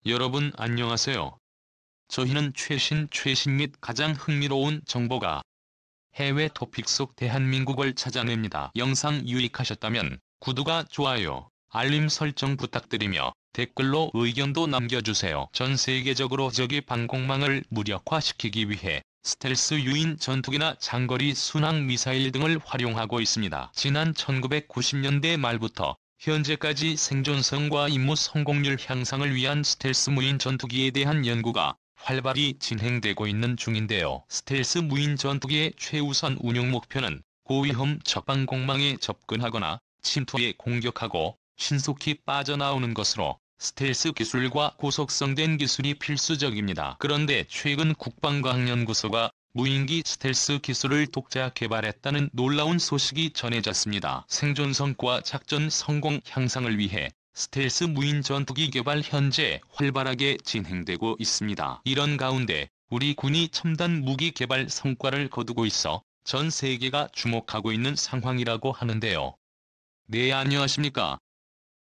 여러분 안녕하세요. 저희는 최신 및 가장 흥미로운 정보가 해외 토픽 속 대한민국을 찾아냅니다. 영상 유익하셨다면 구독과 좋아요, 알림 설정 부탁드리며 댓글로 의견도 남겨주세요. 전 세계적으로 적의 방공망을 무력화시키기 위해 스텔스 유인 전투기나 장거리 순항 미사일 등을 활용하고 있습니다. 지난 1990년대 말부터 현재까지 생존성과 임무 성공률 향상을 위한 스텔스 무인 전투기에 대한 연구가 활발히 진행되고 있는 중인데요. 스텔스 무인 전투기의 최우선 운용 목표는 고위험 적방공망에 접근하거나 침투해 공격하고 신속히 빠져나오는 것으로 스텔스 기술과 고속성된 기술이 필수적입니다. 그런데 최근 국방과학연구소가 무인기 스텔스 기술을 독자 개발했다는 놀라운 소식이 전해졌습니다. 생존성과 작전 성공 향상을 위해 스텔스 무인 전투기 개발 현재 활발하게 진행되고 있습니다. 이런 가운데 우리 군이 첨단 무기 개발 성과를 거두고 있어 전 세계가 주목하고 있는 상황이라고 하는데요. 네, 안녕하십니까?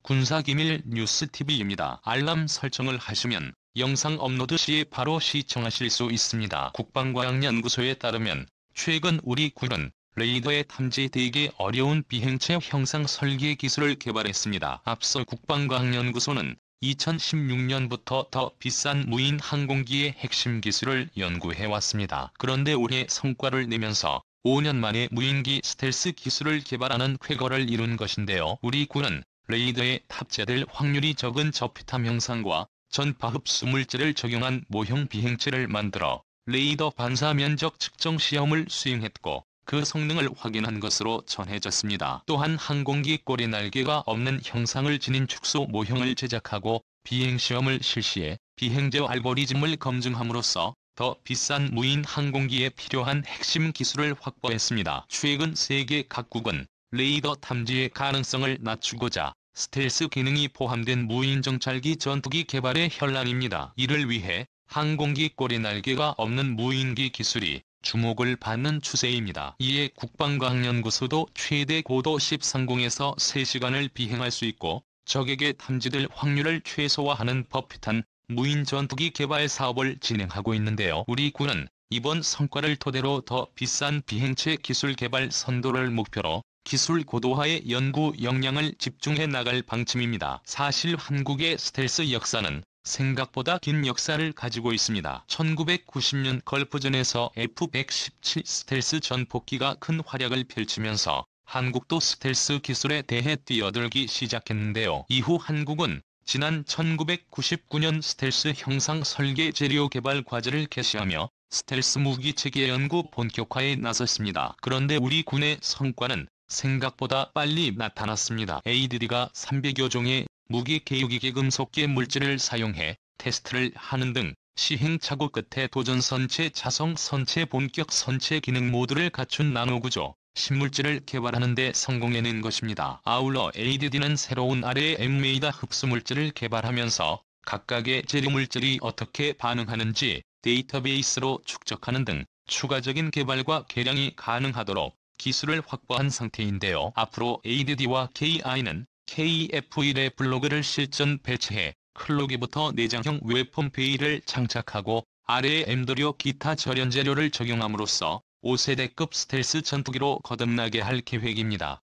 군사기밀 뉴스TV입니다. 알람 설정을 하시면 영상 업로드 시 바로 시청하실 수 있습니다. 국방과학연구소에 따르면 최근 우리 군은 레이더에 탐지되기 어려운 비행체 형상 설계 기술을 개발했습니다. 앞서 국방과학연구소는 2016년부터 더 비싼 무인 항공기의 핵심 기술을 연구해왔습니다. 그런데 올해 성과를 내면서 5년 만에 무인기 스텔스 기술을 개발하는 쾌거를 이룬 것인데요. 우리 군은 레이더에 탑재될 확률이 적은 저피탐 형상과 전파 흡수 물질을 적용한 모형 비행체를 만들어 레이더 반사 면적 측정 시험을 수행했고 그 성능을 확인한 것으로 전해졌습니다. 또한 항공기 꼬리 날개가 없는 형상을 지닌 축소 모형을 제작하고 비행시험을 실시해 비행제 알고리즘을 검증함으로써 더 비싼 무인 항공기에 필요한 핵심 기술을 확보했습니다. 최근 세계 각국은 레이더 탐지의 가능성을 낮추고자 스텔스 기능이 포함된 무인 정찰기 전투기 개발에 현란입니다. 이를 위해 항공기 꼬리 날개가 없는 무인기 기술이 주목을 받는 추세입니다. 이에 국방과학연구소도 최대 고도 10상공에서 3시간을 비행할 수 있고 적에게 탐지될 확률을 최소화하는 버핏한 무인 전투기 개발 사업을 진행하고 있는데요. 우리 군은 이번 성과를 토대로 더 비싼 비행체 기술 개발 선도를 목표로 기술 고도화의 연구 역량을 집중해 나갈 방침입니다. 사실 한국의 스텔스 역사는 생각보다 긴 역사를 가지고 있습니다. 1990년 걸프전에서 F-117 스텔스 전폭기가 큰 활약을 펼치면서 한국도 스텔스 기술에 대해 뛰어들기 시작했는데요. 이후 한국은 지난 1999년 스텔스 형상 설계 재료 개발 과제를 개시하며 스텔스 무기 체계 연구 본격화에 나섰습니다. 그런데 우리 군의 성과는 생각보다 빨리 나타났습니다. ADD가 300여 종의 무기 개유기계 금속계 물질을 사용해 테스트를 하는 등 시행착오 끝에 도전 선체 자성 선체 본격 선체 기능 모두를 갖춘 나노구조 신물질을 개발하는 데 성공해낸 것입니다. 아울러 ADD는 새로운 RAM메이다 흡수물질을 개발하면서 각각의 재료물질이 어떻게 반응하는지 데이터베이스로 축적하는 등 추가적인 개발과 개량이 가능하도록 기술을 확보한 상태인데요. 앞으로 ADD와 KI는 KF-1의 블로그를 실전 배치해 클로기부터 내장형 웨폰 베이를 장착하고 RAM도료 기타 절연 재료를 적용함으로써 5세대급 스텔스 전투기로 거듭나게 할 계획입니다.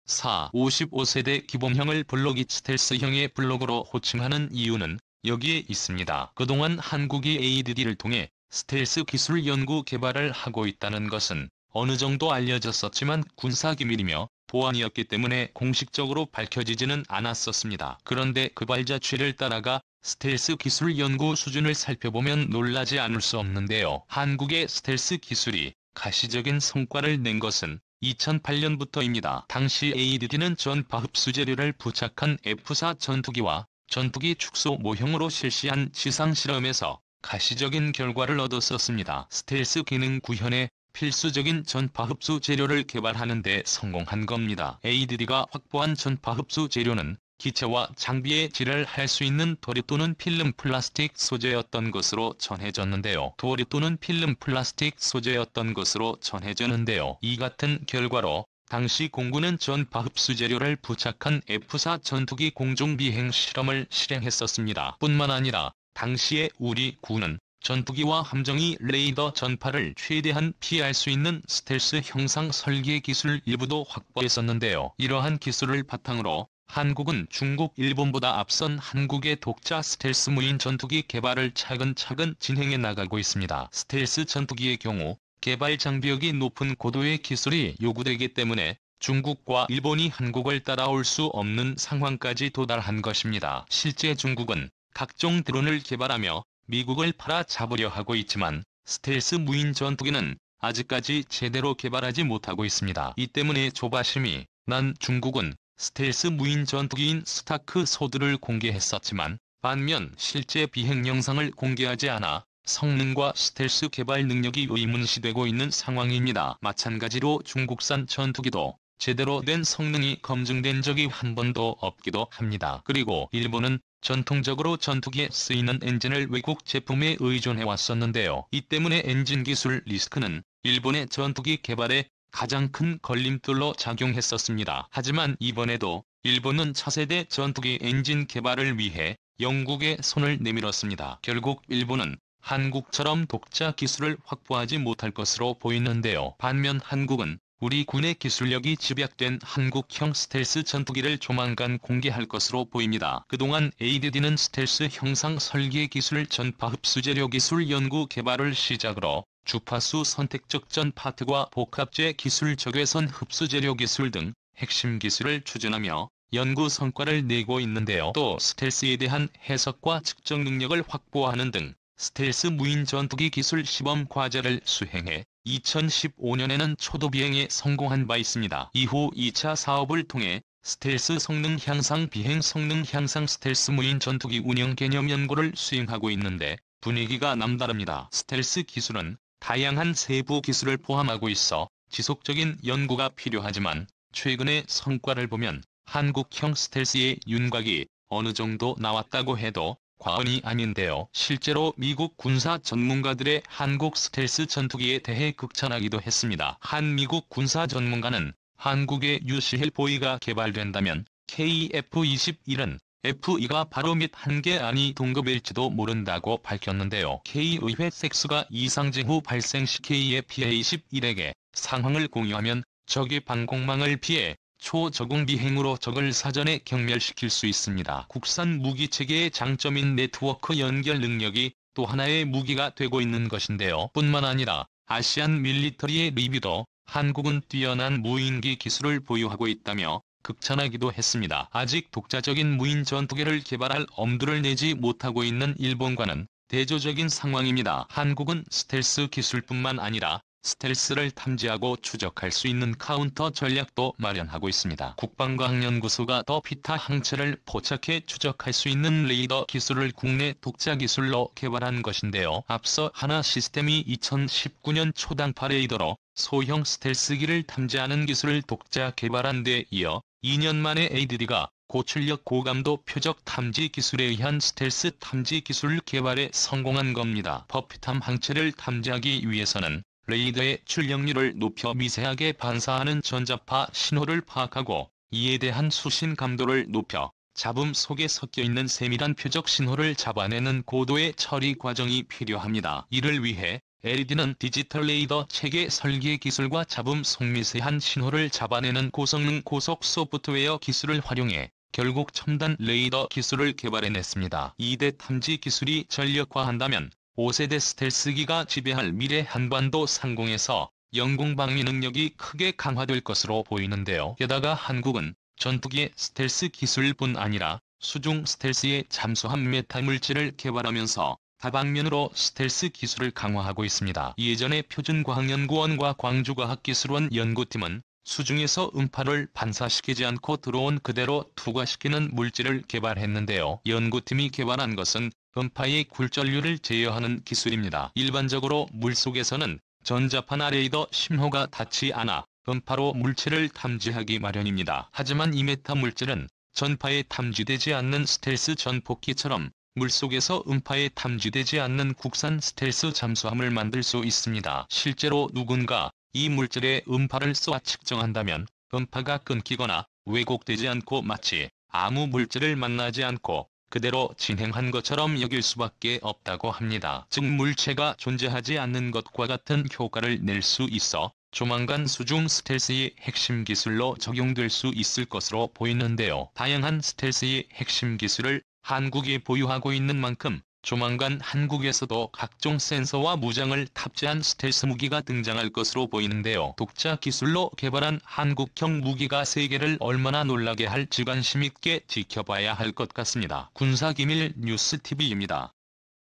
55세대 기본형을 블로기 스텔스형의 블로그로 호칭하는 이유는 여기에 있습니다. 그동안 한국이 ADD를 통해 스텔스 기술 연구 개발을 하고 있다는 것은 어느 정도 알려졌었지만 군사기밀이며 보안이었기 때문에 공식적으로 밝혀지지는 않았었습니다. 그런데 그 발자취를 따라가 스텔스 기술 연구 수준을 살펴보면 놀라지 않을 수 없는데요. 한국의 스텔스 기술이 가시적인 성과를 낸 것은 2008년부터입니다. 당시 ADD는 전파 흡수 재료를 부착한 F-4 전투기와 전투기 축소 모형으로 실시한 지상실험에서 가시적인 결과를 얻었었습니다. 스텔스 기능 구현에 필수적인 전파 흡수 재료를 개발하는 데 성공한 겁니다. ADD가 확보한 전파 흡수 재료는 기체와 장비에 질을 할 수 있는 도리 또는 필름 플라스틱 소재였던 것으로 전해졌는데요. 도리 또는 필름 플라스틱 소재였던 것으로 전해졌는데요. 이 같은 결과로 당시 공군은 전파 흡수 재료를 부착한 F-4 전투기 공중 비행 실험을 실행했었습니다. 뿐만 아니라 당시에 우리 군은 전투기와 함정이 레이더 전파를 최대한 피할 수 있는 스텔스 형상 설계 기술 일부도 확보했었는데요. 이러한 기술을 바탕으로 한국은 중국, 일본보다 앞선 한국의 독자 스텔스 무인 전투기 개발을 차근차근 진행해 나가고 있습니다. 스텔스 전투기의 경우 개발 장벽이 높은 고도의 기술이 요구되기 때문에 중국과 일본이 한국을 따라올 수 없는 상황까지 도달한 것입니다. 실제 중국은 각종 드론을 개발하며 미국을 팔아잡으려 하고 있지만 스텔스 무인 전투기는 아직까지 제대로 개발하지 못하고 있습니다. 이 때문에 조바심이 난 중국은 스텔스 무인 전투기인 스타크 소드를 공개했었지만 반면 실제 비행 영상을 공개하지 않아 성능과 스텔스 개발 능력이 의문시되고 있는 상황입니다. 마찬가지로 중국산 전투기도 제대로 된 성능이 검증된 적이 한 번도 없기도 합니다. 그리고 일본은 전통적으로 전투기에 쓰이는 엔진을 외국 제품에 의존해 왔었는데요. 이 때문에 엔진 기술 리스크는 일본의 전투기 개발에 가장 큰 걸림돌로 작용했었습니다. 하지만 이번에도 일본은 차세대 전투기 엔진 개발을 위해 영국에 손을 내밀었습니다. 결국 일본은 한국처럼 독자 기술을 확보하지 못할 것으로 보이는데요. 반면 한국은 우리 군의 기술력이 집약된 한국형 스텔스 전투기를 조만간 공개할 것으로 보입니다. 그동안 ADD는 스텔스 형상 설계 기술, 전파 흡수 재료 기술 연구 개발을 시작으로 주파수 선택적 전파트과 복합재 기술, 적외선 흡수 재료 기술 등 핵심 기술을 추진하며 연구 성과를 내고 있는데요. 또 스텔스에 대한 해석과 측정 능력을 확보하는 등 스텔스 무인 전투기 기술 시범 과제를 수행해 2015년에는 초도 비행에 성공한 바 있습니다. 이후 2차 사업을 통해 스텔스 성능 향상, 비행 성능 향상, 스텔스 무인 전투기 운영 개념 연구를 수행하고 있는데 분위기가 남다릅니다. 스텔스 기술은 다양한 세부 기술을 포함하고 있어 지속적인 연구가 필요하지만 최근의 성과를 보면 한국형 스텔스의 윤곽이 어느 정도 나왔다고 해도 과언이 아닌데요. 실제로 미국 군사 전문가들의 한국 스텔스 전투기에 대해 극찬하기도 했습니다. 한 미국 군사 전문가는 한국의 UC-헬보이가 개발된다면 KF-21은 F-2가 바로 밑 한 개 안이 동급일지도 모른다고 밝혔는데요. K의 획색수가 이상 징후 발생 시 K의 PA-21에게 상황을 공유하면 적의 방공망을 피해 초저공 비행으로 적을 사전에 경멸시킬 수 있습니다. 국산 무기체계의 장점인 네트워크 연결 능력이 또 하나의 무기가 되고 있는 것인데요. 뿐만 아니라 아시안 밀리터리의 리뷰도 한국은 뛰어난 무인기 기술을 보유하고 있다며 극찬하기도 했습니다. 아직 독자적인 무인 전투기를 개발할 엄두를 내지 못하고 있는 일본과는 대조적인 상황입니다. 한국은 스텔스 기술뿐만 아니라 스텔스를 탐지하고 추적할 수 있는 카운터 전략도 마련하고 있습니다. 국방과학연구소가 더 피타 항체를 포착해 추적할 수 있는 레이더 기술을 국내 독자 기술로 개발한 것인데요. 앞서 하나 시스템이 2019년 초당파 레이더로 소형 스텔스기를 탐지하는 기술을 독자 개발한 데 이어 2년 만에 ADD가 고출력 고감도 표적 탐지 기술에 의한 스텔스 탐지 기술 개발에 성공한 겁니다. 버피탐 항체를 탐지하기 위해서는 레이더의 출력률을 높여 미세하게 반사하는 전자파 신호를 파악하고 이에 대한 수신 감도를 높여 잡음 속에 섞여있는 세밀한 표적 신호를 잡아내는 고도의 처리 과정이 필요합니다. 이를 위해 LED는 디지털 레이더 체계 설계 기술과 잡음 속 미세한 신호를 잡아내는 고성능 고속 소프트웨어 기술을 활용해 결국 첨단 레이더 기술을 개발해냈습니다. 2대 탐지 기술이 전력화한다면 5세대 스텔스기가 지배할 미래 한반도 상공에서 영공방위 능력이 크게 강화될 것으로 보이는데요. 게다가 한국은 전투기의 스텔스 기술뿐 아니라 수중 스텔스의 잠수함 메타 물질을 개발하면서 다방면으로 스텔스 기술을 강화하고 있습니다. 예전에 표준과학연구원과 광주과학기술원 연구팀은 수중에서 음파를 반사시키지 않고 들어온 그대로 투과시키는 물질을 개발했는데요. 연구팀이 개발한 것은 음파의 굴절률을 제어하는 기술입니다. 일반적으로 물속에서는 전자파나 레이더 신호가 닿지 않아 음파로 물체를 탐지하기 마련입니다. 하지만 이 메타 물질은 전파에 탐지되지 않는 스텔스 전폭기처럼 물속에서 음파에 탐지되지 않는 국산 스텔스 잠수함을 만들 수 있습니다. 실제로 누군가 이 물질의 음파를 쏘아 측정한다면 전파가 끊기거나 왜곡되지 않고 마치 아무 물질을 만나지 않고 그대로 진행한 것처럼 여길 수밖에 없다고 합니다. 즉 물체가 존재하지 않는 것과 같은 효과를 낼 수 있어 조만간 수중 스텔스의 핵심 기술로 적용될 수 있을 것으로 보이는데요. 다양한 스텔스의 핵심 기술을 한국이 보유하고 있는 만큼 조만간 한국에서도 각종 센서와 무장을 탑재한 스텔스 무기가 등장할 것으로 보이는데요. 독자 기술로 개발한 한국형 무기가 세계를 얼마나 놀라게 할지 관심 있게 지켜봐야 할 것 같습니다. 군사기밀 뉴스TV입니다.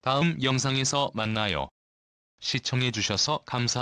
다음 영상에서 만나요. 시청해주셔서 감사합니다.